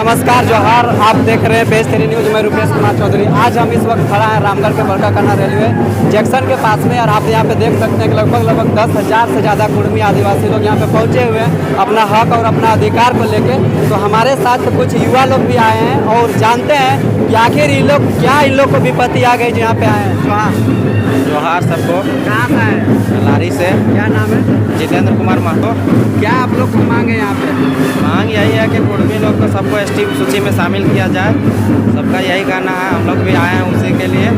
नमस्कार जोहार, आप देख रहे हैं पेज 3 न्यूज़ में रुपेश कुमार चौधरी। आज हम इस वक्त खड़ा हैं रामगढ़ के बड़काकाना रेलवे जंक्शन के पास में और आप यहाँ पे देख सकते हैं कि लगभग 10,000 से ज़्यादा कुर्मी आदिवासी लोग यहाँ पे पहुँचे हुए हैं अपना हक और अपना अधिकार को लेके। तो हमारे साथ कुछ युवा लोग भी आए हैं और जानते हैं कि आखिर इन लोग क्या इन लोग को विपत्ति आ गई जो यहाँ पे आए हैं। जोहार सबको। कहाँ से आए? लारी से। क्या नाम है? जितेंद्र कुमार महतो। क्या आप लोग को मांग है यहाँ पे? मांग यही है कि कुर्मी लोग को सबको एसटी सूची में शामिल किया जाए, सबका यही कहना है। हम लोग भी आए हैं उसी के लिए।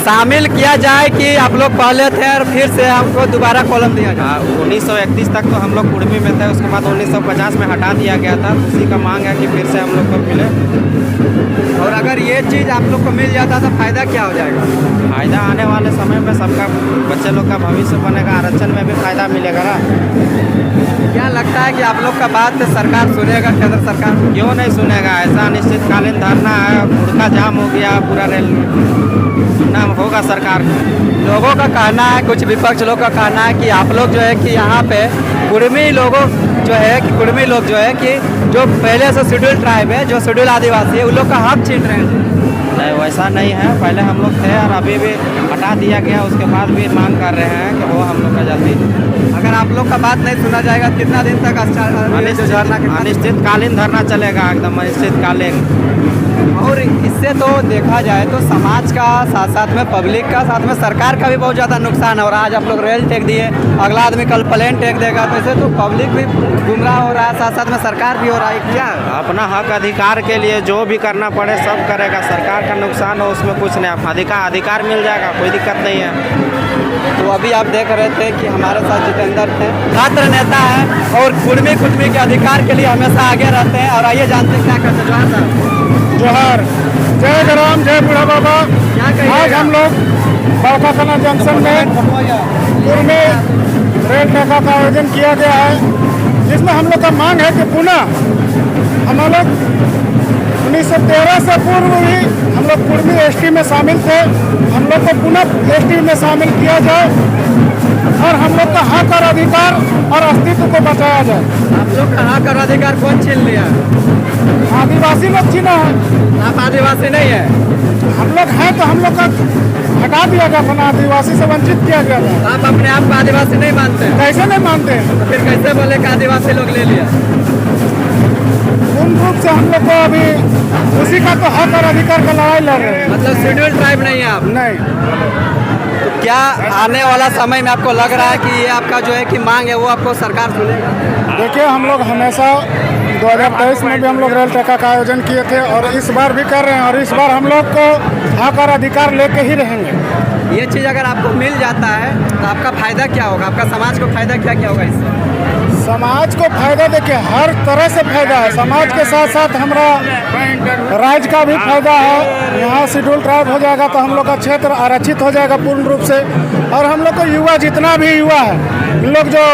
शामिल किया जाए कि आप लोग पहले थे और फिर से हमको दोबारा कॉलम दिया जाए। 1931 तक तो हम लोग कुर्मी में थे, उसके बाद 1950 में हटा दिया गया था। उसी का मांग है कि फिर से हम लोग को मिले। और अगर ये चीज़ आप लोग को मिल जाता तो फायदा क्या हो जाएगा? फायदा आने वाले समय में सबका बच्चे लोग का भविष्य बनेगा, आरक्षण में भी फायदा मिलेगा ना। क्या लगता है कि आप लोग का बात सरकार सुनेगा, केंद्र सरकार? क्यों नहीं सुनेगा? ऐसा अनिश्चितकालीन धरना है, मुर्गा जाम हो गया पूरा रेल, सुनना होगा सरकार को। लोगों का कहना है, कुछ विपक्ष लोग का कहना है कि आप लोग जो है कि यहाँ पे कुर्मी लोगों जो है कि कुर्मी लोग जो है कि जो पहले से शेड्यूल ट्राइब है, जो शेड्यूल आदिवासी है, उन लोग का हक छीन रहे हैं। नहीं, वैसा नहीं है। पहले हम लोग थे और अभी भी हटा दिया गया, उसके बाद भी मांग कर रहे हैं कि वो हम लोग का जल्दी। अगर आप लोग का बात नहीं सुना जाएगा कितना दिन तक अनिश्चितकालीन धरना चलेगा, एकदम अनिश्चितकालीन। और इससे तो देखा जाए तो समाज का साथ साथ में पब्लिक का साथ में सरकार का भी बहुत ज़्यादा नुकसान हो रहा है। आज आप लोग रेल टेक दिए, अगला आदमी कल प्लेन टेक देगा, तो इससे तो पब्लिक भी गुमराह हो रहा है, साथ साथ में सरकार भी हो रहा है। क्या अपना हक अधिकार के लिए जो भी करना पड़े सब करेगा। सरकार का नुकसान हो उसमें कुछ नहीं, अधिकार मिल जाएगा, कोई दिक्कत नहीं है। तो अभी आप देख रहे थे कि हमारे साथ जितेंद्र थे, छात्र नेता है और कुर्मी के अधिकार के लिए हमेशा आगे रहते हैं। और आइए जानते हैं क्या करते हैं। जोहार, जय गराम, जय बूढ़ा बाबा। आज हम लोग बड़काकाना जंक्शन में कुर्मी रेल टेका का आयोजन किया गया है, जिसमें हम लोग का मांग है कि पुनः हम लोग 1913 से पूर्व भी हम लोग कुर्मी एसटी में शामिल थे, हम लोग को पुनः एसटी में शामिल किया जाए और हम लोग का हक और अधिकार और अस्तित्व को बचाया जाए। आप लोग का हक और अधिकार कौन छीन लिया? आदिवासी लोग छीना है। आप आदिवासी नहीं है? हम लोग हैं तो हम लोग का हटा दिया गया था, आदिवासी से वंचित किया गया था। आप अपने आप को आदिवासी नहीं मानते? कैसे नहीं मानते? तो फिर कैसे बोले कि आदिवासी लोग ले लिया? पूर्ण रूप से हम लोग को अभी उसी का तो हक और अधिकार का लड़ाई लड़ रहे हैं। मतलब शेड्यूल ट्राइब नहीं है आप? नहीं। तो क्या आने वाला समय में आपको लग रहा है कि ये आपका जो है कि मांग है वो आपको सरकार सुनेगा? देखिए, हम लोग हमेशा 2023 में भी हम लोग रेल टेका का आयोजन किए थे और इस बार भी कर रहे हैं और इस बार हम लोग को हक और अधिकार लेके ही रहेंगे। ये चीज़ अगर आपको मिल जाता है तो आपका फायदा क्या होगा? आपका समाज को फायदा क्या होगा इससे? समाज को फायदा देखिए, हर तरह से फायदा है। समाज के साथ साथ हमारा राज्य का भी फायदा है। यहाँ शेड्यूल ट्राइब हो जाएगा तो हम लोग का क्षेत्र आरक्षित हो जाएगा पूर्ण रूप से। और हम लोग को युवा, जितना भी युवा है, इन लोग जो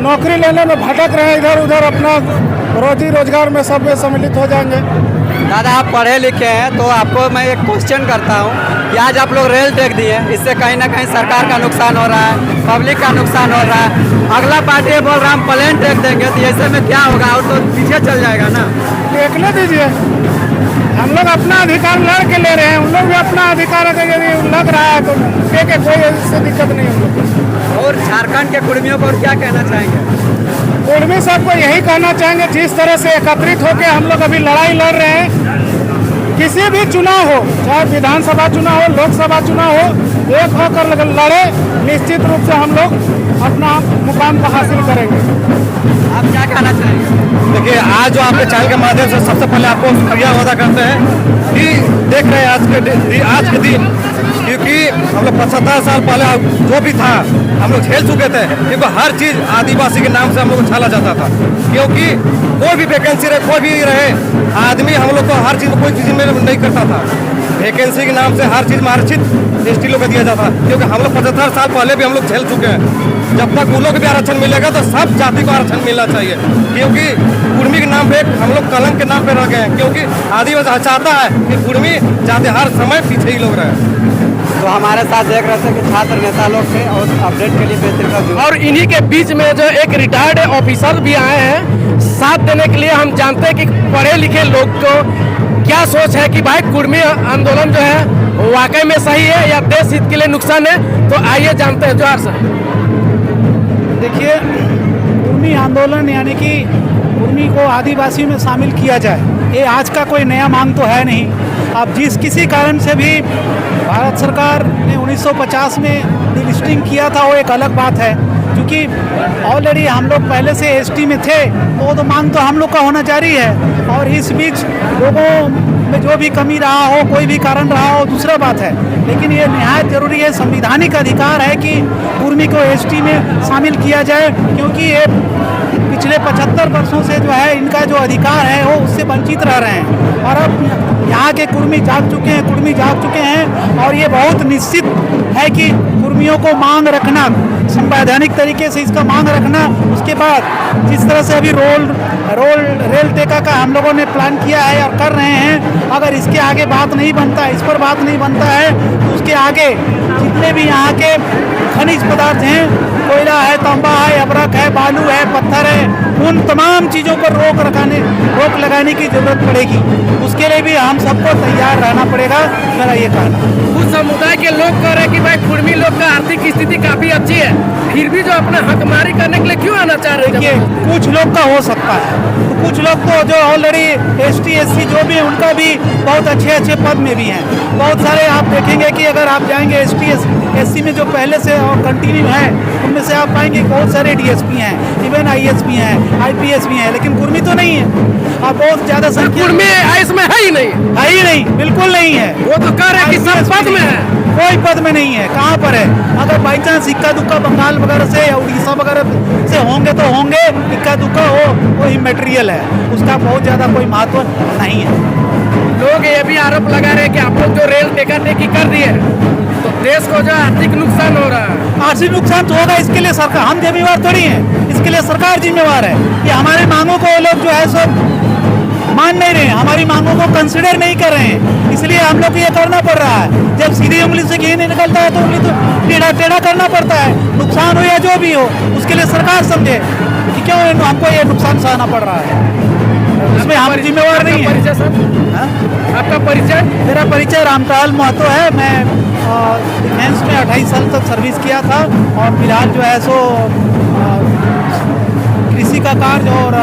नौकरी लेने में भटक रहे हैं इधर उधर, अपना रोजी रोजगार में सब में सम्मिलित हो जाएंगे। दादा, आप पढ़े लिखे हैं तो आपको मैं एक क्वेश्चन करता हूँ कि आज आप लोग रेल टेक दिए, इससे कहीं ना कहीं सरकार का नुकसान हो रहा है, पब्लिक का नुकसान हो रहा है। अगला पार्टी बोल रहा हम प्लेन टेक देंगे, तो ऐसे में क्या होगा? और तो पीछे चल जाएगा ना। देखने दीजिए, हम लोग अपना अधिकार लड़ के ले रहे हैं, उन लोग भी अपना अधिकार अगर लग रहा है तो ठीक है, कोई इससे दिक्कत नहीं हम लोग। और झारखंड के कुर्मियों को और क्या कहना चाहेंगे? कुर्मी साहब को यही कहना चाहेंगे, जिस तरह से एकत्रित होकर हम लोग अभी लड़ाई लड़ रहे हैं, किसी भी चुनाव हो, चाहे विधानसभा चुनाव हो, लोकसभा चुनाव हो, एक होकर लड़े, निश्चित रूप से हम लोग अपना मुकाम को हासिल करेंगे। आप क्या कहना चाहेंगे? देखिए, आज जो आपके चैनल के माध्यम से सबसे पहले आपको शुक्रिया अदा करते हैं कि देख रहे हैं आज के दिन, क्योंकि हम लोग 75 साल पहले जो भी था हम लोग झेल चुके थे, क्योंकि हर चीज़ आदिवासी के नाम से हम लोग को छाला जाता था। क्योंकि कोई भी वैकेंसी रहे, कोई भी रहे आदमी, हम लोग को हर चीज़ में कोई चीज़ में नहीं करता था। वैकेंसी के नाम से हर चीज़ में आरक्षित एसटी लोग को दिया जाता, क्योंकि हम लोग 75 साल पहले भी हम लोग झेल चुके हैं। जब तक उन लोग को भी आरक्षण मिलेगा तो सब जाति को आरक्षण मिलना चाहिए, क्योंकि कुर्मी के नाम पे हम लोग कलंक के नाम पे रह गए हैं। क्योंकि आदिवासी चाहता है कि कुर्मी जाति हर समय पीछे ही लोग रहे। तो हमारे साथ देख रहे थे कि छात्र नेता लोग थे और अपडेट के लिए बेहतर। और इन्हीं के बीच में जो एक रिटायर्ड ऑफिसर भी आए हैं, साथ देने के लिए हम जानते हैं कि पढ़े लिखे लोग को क्या सोच है कि भाई कुर्मी आंदोलन जो है वाकई में सही है या देश हित के लिए नुकसान है। तो आइए जानते हैं। जोहार सर। देखिए, कुर्मी आंदोलन यानी कि कुर्मी को आदिवासी में शामिल किया जाए, ये आज का कोई नया मांग तो है नहीं। अब जिस किसी कारण से भी भारत सरकार ने 1950 में डिलिस्टिंग किया था वो एक अलग बात है, क्योंकि ऑलरेडी हम लोग पहले से एसटी में थे, तो वो तो मांग तो हम लोग का होना जारी है। और इस बीच लोगों में जो भी कमी रहा हो, कोई भी कारण रहा हो, दूसरा बात है, लेकिन ये निहायत जरूरी है, संवैधानिक अधिकार है कि कुर्मी को एसटी में शामिल किया जाए, क्योंकि ये पिछले 75 वर्षों से जो है इनका जो अधिकार है वो उससे वंचित रह रहे हैं। और अब यहाँ के कुर्मी जाग चुके हैं और ये बहुत निश्चित है कि कुर्मियों को मांग रखना, संवैधानिक तरीके से इसका मांग रखना, उसके बाद जिस तरह से अभी रेल टेका का हम लोगों ने प्लान किया है और कर रहे हैं, अगर इसके आगे बात नहीं बनता है, इस पर बात नहीं बनता है, तो उसके आगे जितने भी यहाँ के खनिज पदार्थ हैं, कोयला है, तांबा है, अबरक है, बालू है, पत्थर है, उन तमाम चीज़ों पर रोक लगाने की जरूरत पड़ेगी। उसके लिए भी हम सबको तैयार रहना पड़ेगा, मेरा ये कहना। कुछ समुदाय के लोग कह रहे हैं कि भाई कुर्मी लोग का आर्थिक स्थिति काफी अच्छी है, फिर भी जो अपना हकमारी करने के लिए क्यों आना चाह रहे हैं? देखिए, कुछ लोग का हो सकता है, तो कुछ लोग तो जो ऑलरेडी एसटी एससी जो भी उनका भी बहुत अच्छे पद में भी हैं। बहुत सारे आप देखेंगे कि अगर आप जाएंगे एसटी एससी में जो पहले से और कंटिन्यू है, उनमें से आप पाएंगे बहुत सारे डीएसपी हैं, इवन आईएएस भी हैं, आईपीएस भी हैं, लेकिन कुर्मी तो नहीं है। आप बहुत ज्यादा संख्या कुर्मी इसमें है ही नहीं, बिल्कुल नहीं है। वो तो कह रहे हैं कि सब पद में है, कोई पद में नहीं है। कहाँ पर है? अगर बाई चांस इक्का दुक्का बंगाल वगैरह से या उड़ीसा वगैरह से होंगे तो होंगे, इक्का दुक्का वो इमेटेरियल है, उसका बहुत ज़्यादा कोई महत्व नहीं है। लोग ये भी आरोप लगा रहे हैं कि आप लोग जो रेल टेका टेकी कर दिए तो देश को जो आर्थिक नुकसान हो रहा है। आर्थिक नुकसान तो होगा, इसके लिए सरकार, हम जिम्मेवार थोड़ी हैं, इसके लिए सरकार जिम्मेवार है कि हमारी मांगों को लोग जो है सब मान नहीं रहे हैं, हमारी मांगों को कंसिडर नहीं कर रहे हैं, इसलिए हम लोग को ये करना पड़ रहा है। जब सीधी उंगली से घी नहीं निकलता है तो उंगली तो टेढ़ा करना पड़ता है। नुकसान हो या जो भी हो, उसके लिए सरकार समझे कि क्यों हमको ये नुकसान सहना पड़ रहा है, उसमें हम जिम्मेवार नहीं है। परिचय सर? आपका परिचय? मेरा परिचय रामकाल महतो है। मैं डिफेंस में 28 साल तक सर्विस किया था और फिलहाल जो है सो कृषि का कार्य और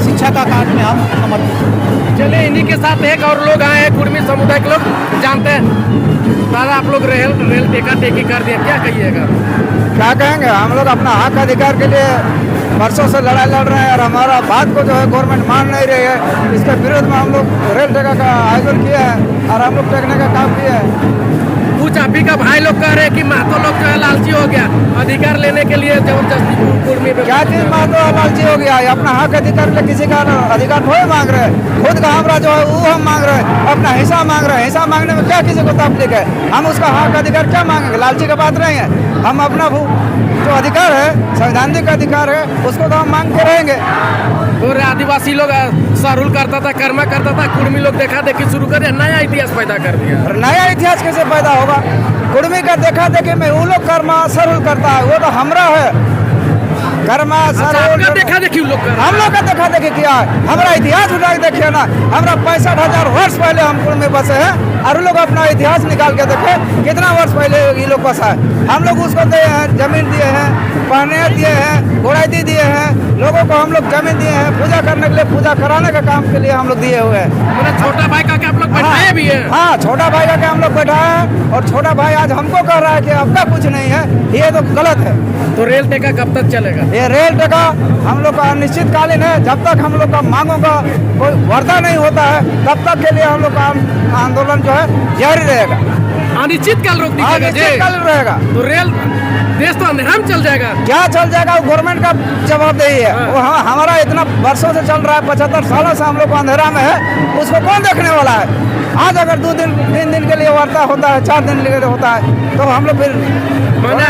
शिक्षा का कार्य में हम समर्पित। चलिए, इन्हीं के साथ एक और लोग आए हैं, कुर्मी समुदाय के लोग। जानते हैं दादा, आप लोग रेल टेका टेकी कर दिए, क्या कहिएगा? क्या कहेंगे, हम लोग अपना हक अधिकार के लिए वर्षों से लड़ाई लड़ रहे हैं और हमारा बात को जो है गवर्नमेंट मान नहीं रही है। इसके विरोध में हम लोग रेल टेका का आयोजन किया है और हम लोग टेकने का काम किया है। कुछ आप ही का भाई लोग कह रहे हैं कि महतो लोग जो है लालची हो गया, अधिकार लेने के लिए जबरदस्ती कुर्मी पे। क्या चीज महतो लालची हो गया? अपना हक अधिकार के किसी का अधिकार थोड़े मांग रहे हैं, खुद का हमारा जो है वो हम मांग रहे हैं, अपना हिस्सा मांग रहे हैं। हिस्सा मांगने में क्या किसी को तकलीफ है? हम उसका हक अधिकार क्या मांगेंगे? लालची की बात नहीं है। हम अपना जो अधिकार है, संवैधानिक अधिकार है, उसको तो हम मांग के रहेंगे। और आदिवासी लोग सारुल करता था, कर्मा करता था, कुर्मी लोग देखा देखी शुरू कर दिया, नया इतिहास पैदा कर दिया। और नया इतिहास कैसे पैदा होगा? कुर्मी का देखा देखी में वो लोग कर्मा सरुल करता है, वो तो हमरा है। कर्मा सरुल देखा देखी लोग कर, हम लोग का देखा देखी किया है। हमारा इतिहास उठा के देखिए ना, हमारा 65,000 वर्ष पहले हम कुर्मी में बसे हैं और लोग अपना इतिहास निकाल के देखे कितना वर्ष पहले ये लोग बसा है। हम लोग उसको दिए हैं, जमीन दिए हैं, पहने दिए हैं, घोड़ाई दिए हैं, लोगों को हम लोग जमीन दिए हैं, पूजा करने के लिए, पूजा कराने का काम के लिए हम लोग दिए हुए हैं। छोटा भाई का क्या आप लोग बैठाए भी है? हाँ, छोटा भाई का क्या हम लोग बैठाए हैं और छोटा भाई आज हमको कह रहा है कि आपका कुछ नहीं है, ये तो गलत है। तो रेल टेका कब तक चलेगा? ये रेल टेका हम लोग का अनिश्चितकालीन है। जब तक हम लोग का मांगों का कोई वार्ता नहीं होता है, तब तक के लिए हम लोग का आंदोलन जो है जारी रहेगा। अनिश्चितकाल रोक दीजिएगा? अनिश्चितकालीन रहेगा। तो रेल देश तो अंधेरा में चल जाएगा। क्या चल जाएगा? वो गवर्नमेंट का जवाबदेही है। वो हमारा इतना वर्षों से चल रहा है, 75 सालों से हम लोग को अंधेरा में है, उसको कौन देखने वाला है? आज अगर 2 दिन 3 दिन के लिए वार्ता होता है, 4 दिन के लिए होता है, तो हम लोग फिर माना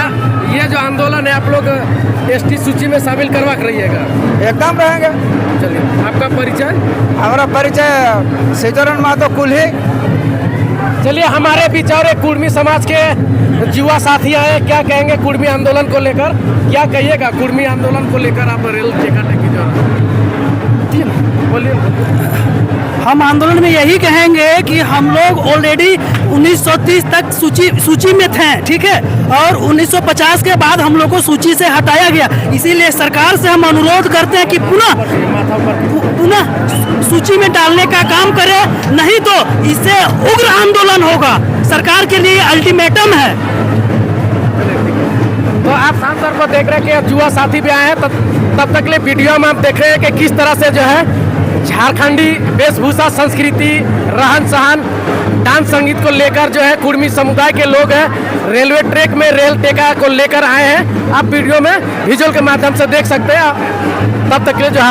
ये जो आंदोलन है आप लोग एसटी सूची में शामिल करवा कर रहिएगा? एकदम रहेंगे। चलिए, आपका परिचय? हमारा परिचय सीताराम महतो कुल्ही। चलिए, हमारे बीच और एक कुर्मी समाज के युवा साथी आए, क्या कहेंगे कुर्मी आंदोलन को लेकर? क्या कहिएगा कुर्मी आंदोलन को लेकर? आप रेल टेका टेकी जो बताइए ना, बोलिए। हम आंदोलन में यही कहेंगे कि हम लोग ऑलरेडी 1930 तक सूची में थे, ठीक है, और 1950 के बाद हम लोग को सूची से हटाया गया। इसीलिए सरकार से हम अनुरोध करते हैं कि पुनः सूची में डालने का काम करे, नहीं तो इससे उग्र आंदोलन होगा। सरकार के लिए अल्टीमेटम है। तो आप सांसद को देख रहे हैं कि युवा साथी भी आए हैं, तब तक ले वीडियो में आप देख रहे हैं कि किस तरह से जो है झारखंडी वेशभूषा, संस्कृति, रहन सहन, डांस संगीत को लेकर जो है कुर्मी समुदाय के लोग हैं रेलवे ट्रैक में रेल टेका को लेकर आए हैं। आप वीडियो में विजुअल के माध्यम से देख सकते हैं। तब तक के लिए जो है